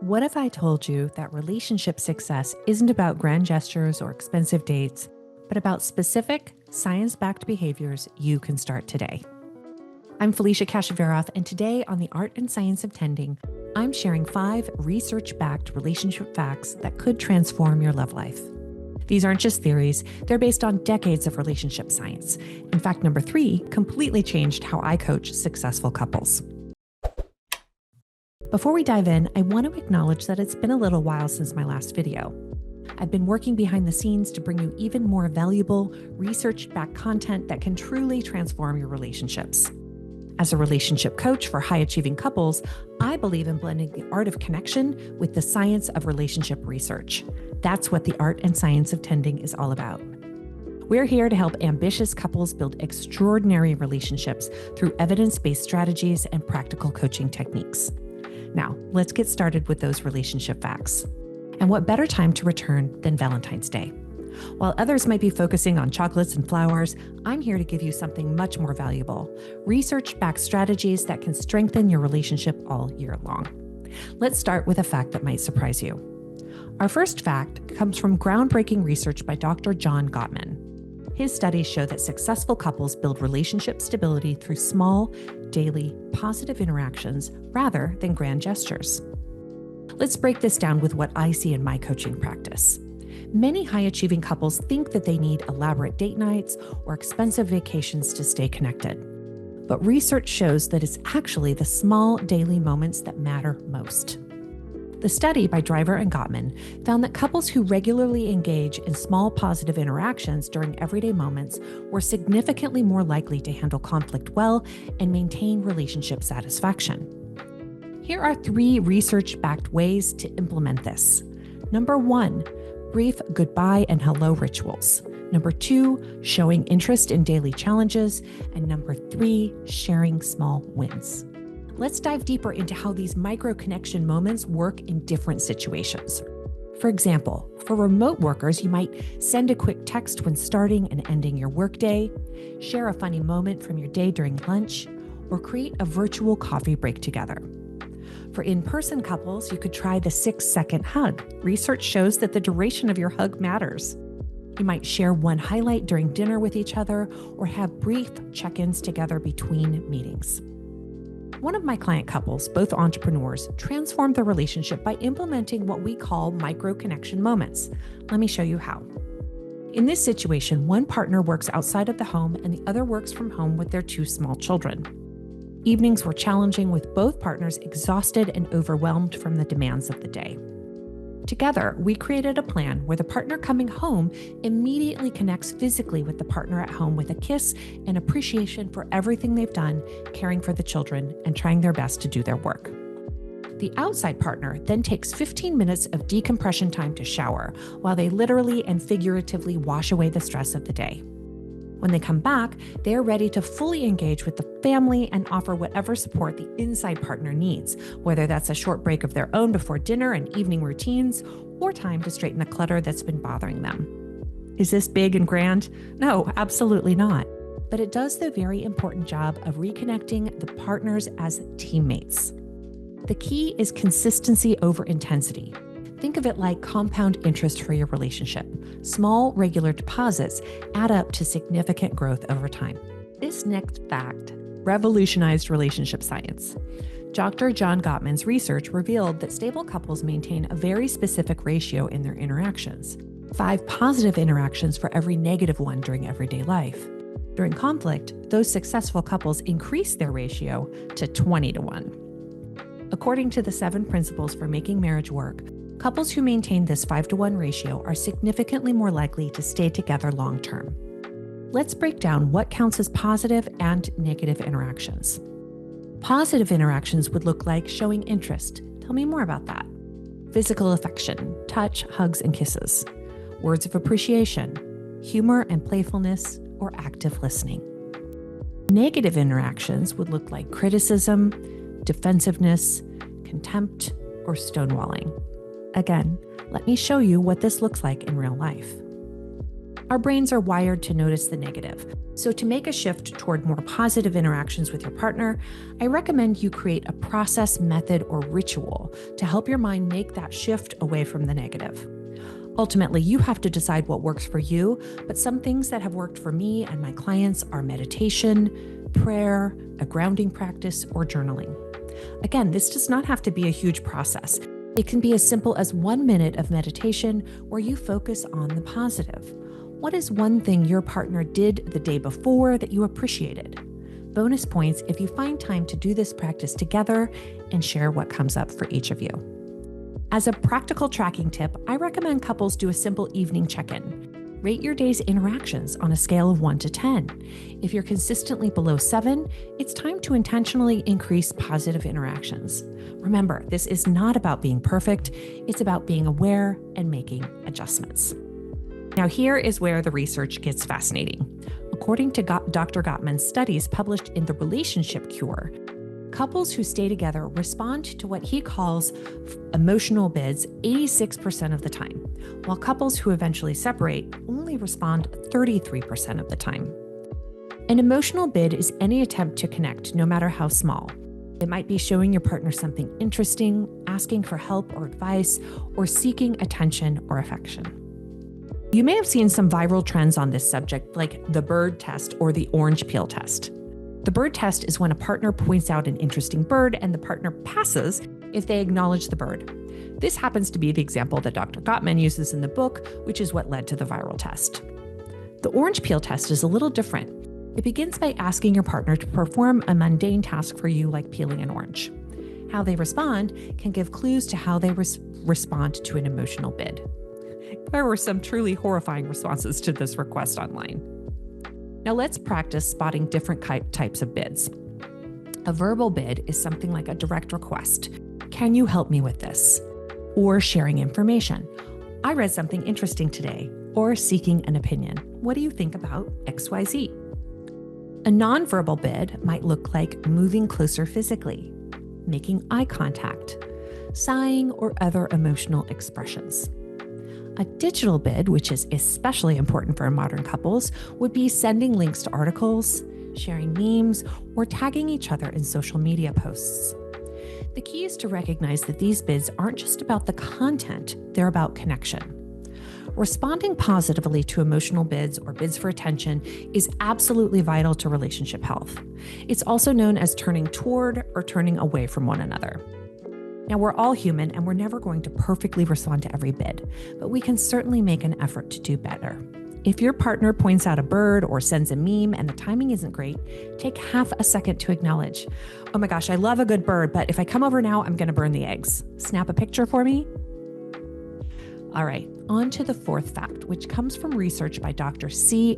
What if I told you that relationship success isn't about grand gestures or expensive dates, but about specific, science-backed behaviors you can start today? I'm Felicia Kashivaroff, and today on The Art and Science of Tending, I'm sharing 5 research-backed relationship facts that could transform your love life. These aren't just theories, they're based on decades of relationship science. In fact, number 3 completely changed how I coach successful couples. Before we dive in, I want to acknowledge that it's been a little while since my last video. I've been working behind the scenes to bring you even more valuable, research-backed content that can truly transform your relationships. As a relationship coach for high-achieving couples, I believe in blending the art of connection with the science of relationship research. That's what the art and science of tending is all about. We're here to help ambitious couples build extraordinary relationships through evidence-based strategies and practical coaching techniques. Now, let's get started with those relationship facts. And what better time to return than Valentine's Day? While others might be focusing on chocolates and flowers, I'm here to give you something much more valuable: research-backed strategies that can strengthen your relationship all year long. Let's start with a fact that might surprise you. Our first fact comes from groundbreaking research by Dr. John Gottman. His studies show that successful couples build relationship stability through small, daily, positive interactions rather than grand gestures. Let's break this down with what I see in my coaching practice. Many high-achieving couples think that they need elaborate date nights or expensive vacations to stay connected. But research shows that it's actually the small daily moments that matter most. The study by Driver and Gottman found that couples who regularly engage in small positive interactions during everyday moments were significantly more likely to handle conflict well and maintain relationship satisfaction. Here are 3 research-backed ways to implement this. Number 1, brief goodbye and hello rituals. Number 2, showing interest in daily challenges. And number 3, sharing small wins. Let's dive deeper into how these micro-connection moments work in different situations. For example, for remote workers, you might send a quick text when starting and ending your workday, share a funny moment from your day during lunch, or create a virtual coffee break together. For in-person couples, you could try the 6-second hug. Research shows that the duration of your hug matters. You might share one highlight during dinner with each other or have brief check-ins together between meetings. One of my client couples, both entrepreneurs, transformed their relationship by implementing what we call micro-connection moments. Let me show you how. In this situation, one partner works outside of the home and the other works from home with their 2 small children. Evenings were challenging, with both partners exhausted and overwhelmed from the demands of the day. Together, we created a plan where the partner coming home immediately connects physically with the partner at home with a kiss and appreciation for everything they've done, caring for the children and trying their best to do their work. The outside partner then takes 15 minutes of decompression time to shower, while they literally and figuratively wash away the stress of the day. When they come back, they're ready to fully engage with the family and offer whatever support the inside partner needs, whether that's a short break of their own before dinner and evening routines, or time to straighten the clutter that's been bothering them. Is this big and grand? No, absolutely not. But it does the very important job of reconnecting the partners as teammates. The key is consistency over intensity. Think of it like compound interest for your relationship. Small, regular deposits add up to significant growth over time. This next fact revolutionized relationship science. Dr. John Gottman's research revealed that stable couples maintain a very specific ratio in their interactions: 5 positive interactions for every negative one during everyday life. During conflict, those successful couples increase their ratio to 20-1. According to the 7 principles for making marriage work, couples who maintain this 5-to-1 ratio are significantly more likely to stay together long term. Let's break down what counts as positive and negative interactions. Positive interactions would look like showing interest. Tell me more about that. Physical affection, touch, hugs, and kisses. Words of appreciation, humor and playfulness, or active listening. Negative interactions would look like criticism, defensiveness, contempt, or stonewalling. Again, let me show you what this looks like in real life. Our brains are wired to notice the negative. So to make a shift toward more positive interactions with your partner, I recommend you create a process, method, or ritual to help your mind make that shift away from the negative. Ultimately, you have to decide what works for you, but some things that have worked for me and my clients are meditation, prayer, a grounding practice, or journaling. Again, this does not have to be a huge process. It can be as simple as 1 minute of meditation where you focus on the positive. What is one thing your partner did the day before that you appreciated? Bonus points if you find time to do this practice together and share what comes up for each of you. As a practical tracking tip, I recommend couples do a simple evening check-in. Rate your day's interactions on a scale of 1 to 10. If you're consistently below 7, it's time to intentionally increase positive interactions. Remember, this is not about being perfect. It's about being aware and making adjustments. Now, here is where the research gets fascinating. According to Dr. Gottman's studies published in The Relationship Cure, couples who stay together respond to what he calls emotional bids 86% of the time, while couples who eventually separate only respond 33% of the time. An emotional bid is any attempt to connect, no matter how small. It might be showing your partner something interesting, asking for help or advice, or seeking attention or affection. You may have seen some viral trends on this subject, like the bird test or the orange peel test. The bird test is when a partner points out an interesting bird and the partner passes if they acknowledge the bird. This happens to be the example that Dr. Gottman uses in the book, which is what led to the viral test. The orange peel test is a little different. It begins by asking your partner to perform a mundane task for you, like peeling an orange. How they respond can give clues to how they respond to an emotional bid. There were some truly horrifying responses to this request online. Now let's practice spotting different types of bids. A verbal bid is something like a direct request. Can you help me with this? Or sharing information. I read something interesting today. Or seeking an opinion. What do you think about XYZ? A nonverbal bid might look like moving closer physically, making eye contact, sighing, or other emotional expressions. A digital bid, which is especially important for modern couples, would be sending links to articles, sharing memes, or tagging each other in social media posts. The key is to recognize that these bids aren't just about the content, they're about connection. Responding positively to emotional bids or bids for attention is absolutely vital to relationship health. It's also known as turning toward or turning away from one another. Now, we're all human and we're never going to perfectly respond to every bid, but we can certainly make an effort to do better. If your partner points out a bird or sends a meme and the timing isn't great, take half a second to acknowledge, oh my gosh, I love a good bird, but if I come over now, I'm going to burn the eggs. Snap a picture for me. All right, on to the fourth fact, which comes from research by Dr.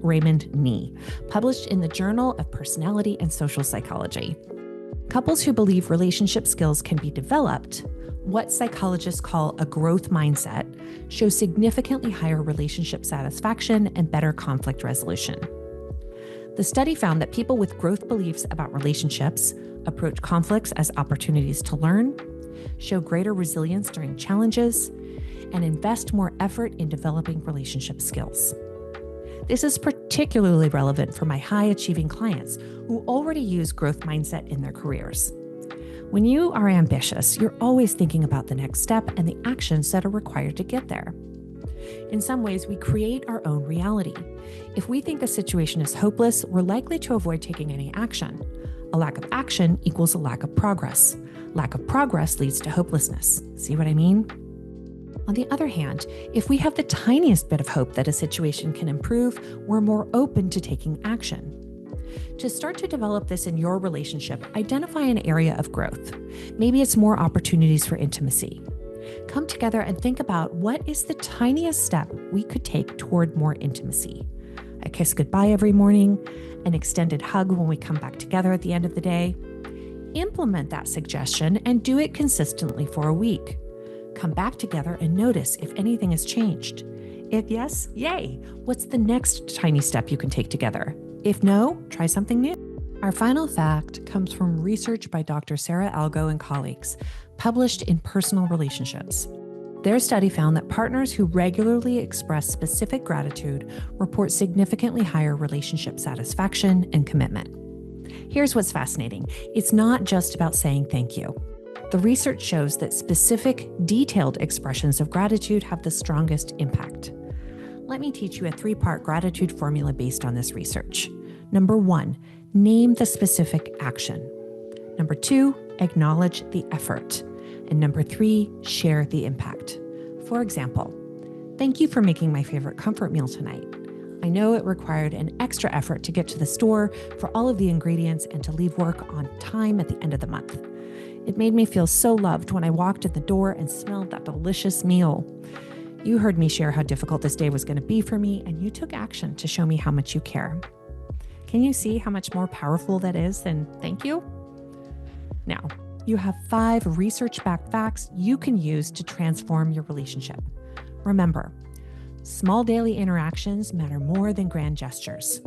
Raymond Knee, published in the Journal of Personality and Social Psychology. Couples who believe relationship skills can be developed, what psychologists call a growth mindset, show significantly higher relationship satisfaction and better conflict resolution. The study found that people with growth beliefs about relationships approach conflicts as opportunities to learn, show greater resilience during challenges, and invest more effort in developing relationship skills. This is particularly relevant for my high-achieving clients who already use growth mindset in their careers. When you are ambitious, you're always thinking about the next step and the actions that are required to get there. In some ways, we create our own reality. If we think a situation is hopeless, we're likely to avoid taking any action. A lack of action equals a lack of progress. Lack of progress leads to hopelessness. See what I mean? On the other hand, if we have the tiniest bit of hope that a situation can improve, we're more open to taking action. To start to develop this in your relationship, identify an area of growth. Maybe it's more opportunities for intimacy. Come together and think about what is the tiniest step we could take toward more intimacy. A kiss goodbye every morning, an extended hug when we come back together at the end of the day. Implement that suggestion and do it consistently for a week. Come back together and notice if anything has changed. If yes, yay! What's the next tiny step you can take together? If no, try something new. Our final fact comes from research by Dr. Sara Algoe and colleagues, published in Personal Relationships. Their study found that partners who regularly express specific gratitude report significantly higher relationship satisfaction and commitment. Here's what's fascinating. It's not just about saying thank you. The research shows that specific, detailed expressions of gratitude have the strongest impact. Let me teach you a 3-part gratitude formula based on this research. Number 1, name the specific action. Number 2, acknowledge the effort. And number 3, share the impact. For example, thank you for making my favorite comfort meal tonight. I know it required an extra effort to get to the store for all of the ingredients and to leave work on time at the end of the month. It made me feel so loved when I walked in the door and smelled that delicious meal. You heard me share how difficult this day was going to be for me, and you took action to show me how much you care. Can you see how much more powerful that is than thank you? Now, you have 5 research-backed facts you can use to transform your relationship. Remember, small daily interactions matter more than grand gestures.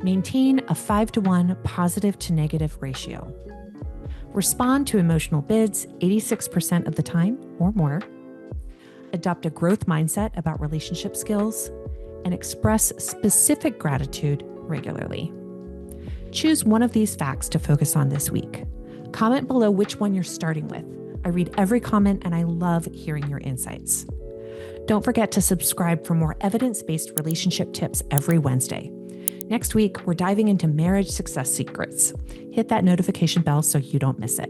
Maintain a 5-to-1 positive to negative ratio. Respond to emotional bids 86% of the time or more. Adopt a growth mindset about relationship skills, and express specific gratitude regularly. Choose one of these facts to focus on this week. Comment below which one you're starting with. I read every comment and I love hearing your insights. Don't forget to subscribe for more evidence-based relationship tips every Wednesday. Next week, we're diving into marriage success secrets. Hit that notification bell so you don't miss it.